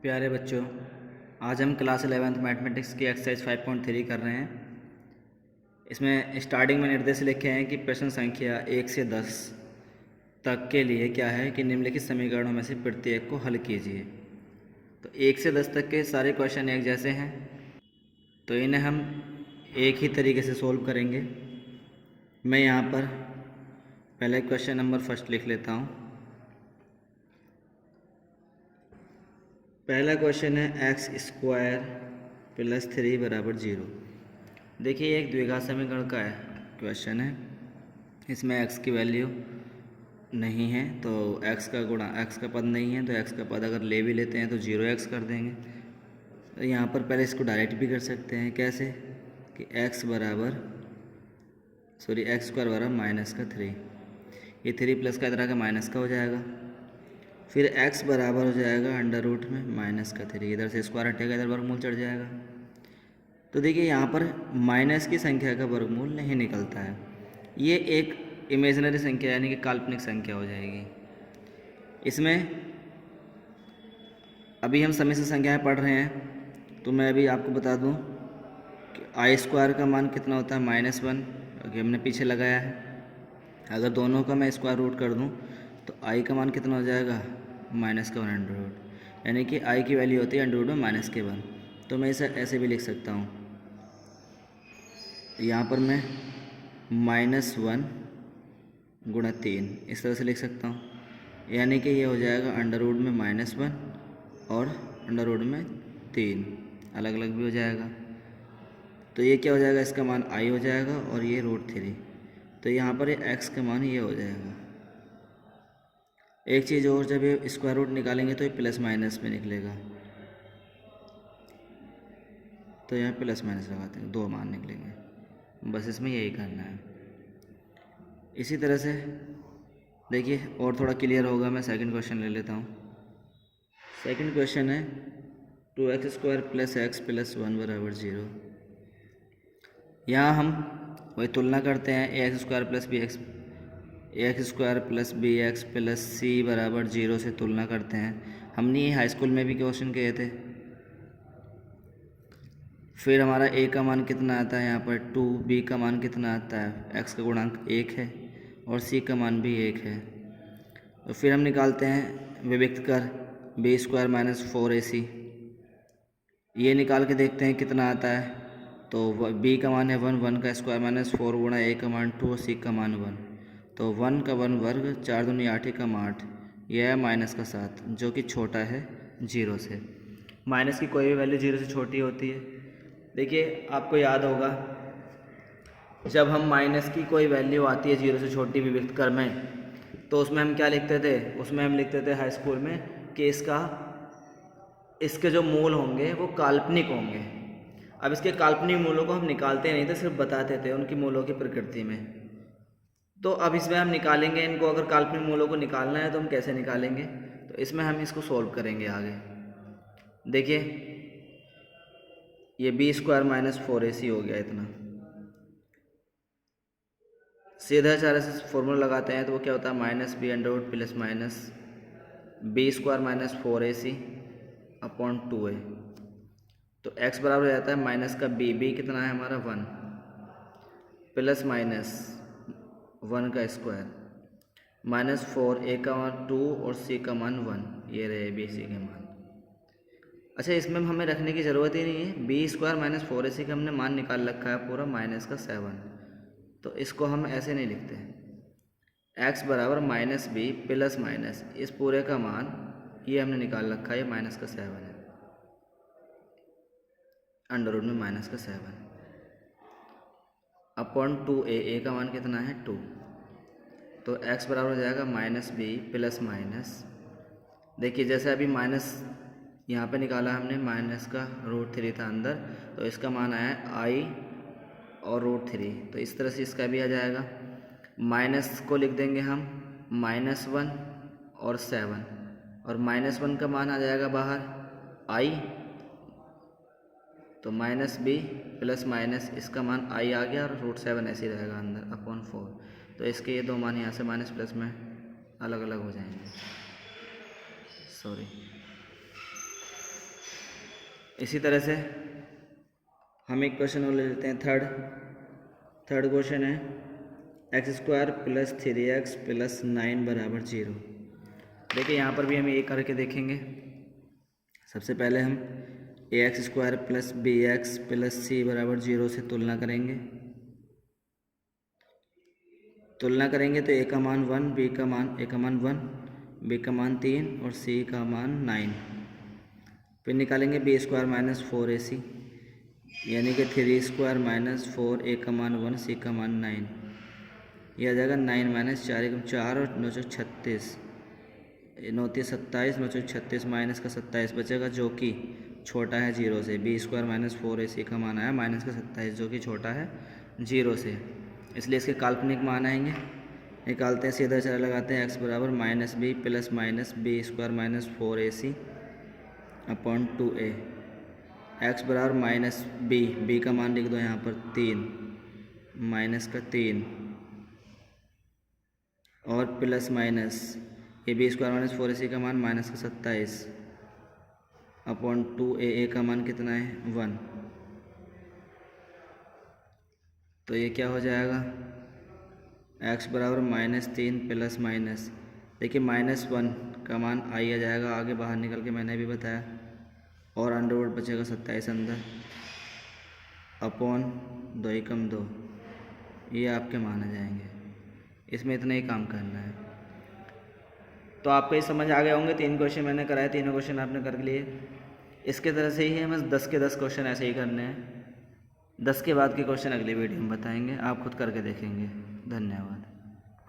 प्यारे बच्चों, आज हम क्लास 11th मैथमेटिक्स की एक्सरसाइज 5.3 कर रहे हैं। इसमें स्टार्टिंग में निर्देश लिखे हैं कि प्रश्न संख्या 1 से 10 तक के लिए क्या है कि निम्नलिखित समीकरणों में से प्रत्येक को हल कीजिए। तो 1 से 10 तक के सारे क्वेश्चन एक जैसे हैं, तो इन्हें हम एक ही तरीके से सोल्व करेंगे। मैं यहाँ पर पहले क्वेश्चन नंबर फर्स्ट लिख लेता हूँ। पहला क्वेश्चन है एक्स स्क्वायर प्लस 3 बराबर 0। देखिए ये एक द्विघात समीकरण का क्वेश्चन है। इसमें एक्स की वैल्यू नहीं है, तो एक्स का गुणा एक्स का पद नहीं है, तो एक्स का पद अगर ले भी लेते हैं तो 0x कर देंगे। तो यहाँ पर पहले इसको डायरेक्ट भी कर सकते हैं। कैसे कि एक्स स्क्वायर बराबर माइनस का 3, ये 3 प्लस का इधर का माइनस का हो जाएगा। फिर x बराबर हो जाएगा अंडर रूट में माइनस का 3, इधर से स्क्वायर हटेगा, इधर वर्गमूल चढ़ जाएगा। तो देखिए यहाँ पर माइनस की संख्या का वर्गमूल नहीं निकलता है, ये एक इमेजिनरी संख्या यानी कि काल्पनिक संख्या हो जाएगी। इसमें अभी हम समिश्र संख्याएं पढ़ रहे हैं, तो मैं अभी आपको बता दूं कि आई स्क्वायर का मान कितना होता है -1, क्योंकि हमने पीछे लगाया है। अगर दोनों का मैं स्क्वायर रूट कर दूं तो आई का मान कितना हो जाएगा -1 अंडर रूट, यानी कि आई की वैल्यू होती है अंडर रूट में -1। तो मैं इसे ऐसे भी लिख सकता हूँ, यहाँ पर मैं -1 गुणा 3 इस तरह से लिख सकता हूँ, यानी कि ये हो जाएगा अंडर रूट में -1 और अंडर रूट में 3, अलग अलग भी हो जाएगा। तो ये क्या हो जाएगा, इसका मान आई हो जाएगा और ये √3। तो यहाँ पर ये एक्स का मान ये हो जाएगा। एक चीज़ और, जब ये स्क्वायर रूट निकालेंगे तो ये प्लस माइनस में निकलेगा, तो यहाँ प्लस माइनस लगाते हैं, 2 मान निकलेंगे। बस इसमें यही करना है। इसी तरह से देखिए और थोड़ा क्लियर होगा, मैं सेकंड क्वेश्चन ले लेता हूँ। सेकंड क्वेश्चन है 2x² + x + 1 बराबर 0। यहाँ हम वही तुलना करते हैं, ax² + bx + c बराबर 0 से तुलना करते हैं। हमने ये हाई स्कूल में भी क्वेश्चन किए थे। फिर हमारा a का मान कितना आता है यहाँ पर 2, b का मान कितना आता है, x का गुणांक 1 है और c का मान भी 1 है। तो फिर हम निकालते हैं विविक्त कर b² - 4ac, ये निकाल के देखते हैं कितना आता है। तो b का मान है 1, 1 का स्क्वायर -4 गुणा a का मान 2 और c का मान 1, तो 1 का 1 वर्ग, 4 दूनी 8, 1 का 8, यह है -7 जो कि छोटा है 0 से। माइनस की कोई भी वैल्यू 0 से छोटी होती है। देखिए आपको याद होगा, जब हम माइनस की कोई वैल्यू आती है 0 से छोटी विविक्त कर में, तो उसमें हम क्या लिखते थे, उसमें हम लिखते थे हाई स्कूल में कि इसके जो मूल होंगे वो काल्पनिक होंगे। अब इसके काल्पनिक मूलों को हम निकालते नहीं थे, सिर्फ बताते थे उनकी मूलों की प्रकृति में। तो अब इसमें हम निकालेंगे इनको, अगर काल्पनिक मूलों को निकालना है तो हम कैसे निकालेंगे, तो इसमें हम इसको सोल्व करेंगे आगे। देखिए ये b² - 4ac हो गया इतना। सीधा चारा से फॉर्मूला लगाते हैं तो वो क्या होता है -b under root plus minus b² - 4ac upon 2a। तो x बराबर हो जाता है माइनस का b कितना है हमारा 1 प्लस माइनस 1 का स्क्वायर -4, a का मान 2 और c का मान 1, ये रहे b c के मान। अच्छा, इसमें हमें रखने की ज़रूरत ही नहीं है, b² - 4ac का हमने मान निकाल रखा है पूरा -7, तो इसको हम ऐसे नहीं लिखते। x बराबर -b प्लस माइनस इस पूरे का मान ये हमने निकाल रखा है, -7 है, अंडर रूट में -7 अपॉन 2a, a का मान कितना है 2, तो x बराबर हो जाएगा -b प्लस माइनस। देखिए जैसे अभी माइनस यहाँ पे निकाला हमने, माइनस का √3 था अंदर, तो इसका मान आया i और √3, तो इस तरह से इसका भी आ जाएगा। माइनस को लिख देंगे हम -1 और 7, और -1 का मान आ जाएगा बाहर i, तो -b प्लस माइनस इसका मान i आ गया और √7 ऐसे ही रहेगा अंदर अपॉन 4। तो इसके ये दो मान यहाँ से माइनस प्लस में अलग अलग हो जाएंगे, सॉरी। इसी तरह से हम एक क्वेश्चन और ले लेते हैं थर्ड क्वेश्चन है x² + 3x + 9 = 0। देखिए यहाँ पर भी हम ये करके देखेंगे। सबसे पहले हम ax² + bx + c = 0 से तुलना करेंगे तो a का मान 1, a का मान 1, b का मान 3 और c का मान 9। फिर निकालेंगे b² - 4ac यानी कि 3² - 4, a का मान 1, c का मान 9। यह आ जाएगा 9 - 4 4 और 9 × 36, 9 × 27, 9 × 36 माइनस का 27 बचेगा जो कि छोटा है 0 से। b² - 4ac का मान आया माइनस का 27 जो कि छोटा है 0 से, इसलिए इसके काल्पनिक मान आएंगे। निकालते हैं, सीधा चला लगाते हैं x बराबर -b + -b² - 4ac upon 2a। x बराबर -b का मान लिख दो यहाँ पर 3 माइनस का 3 और प्लस माइनस ये b² - 4ac का मान माइनस का 27 अपॉन 2a का मान कितना है 1। तो ये क्या हो जाएगा x बराबर -3 प्लस माइनस, देखिए -1 का मान आई आ जाएगा आगे बाहर निकल के, मैंने भी बताया, और अंडरवुड बचेगा 27 अंदर अपॉन 2 × 2, ये आपके मान आ जाएंगे। इसमें इतना ही काम करना है। तो आपको ये समझ आ गए होंगे। 3 क्वेश्चन मैंने कराए, तीनों क्वेश्चन आपने कर लिए। इसके तरह से ही हमें 10 के 10 क्वेश्चन ऐसे ही करने हैं। 10 के बाद के क्वेश्चन अगली वीडियो में बताएंगे, आप खुद करके देखेंगे। धन्यवाद।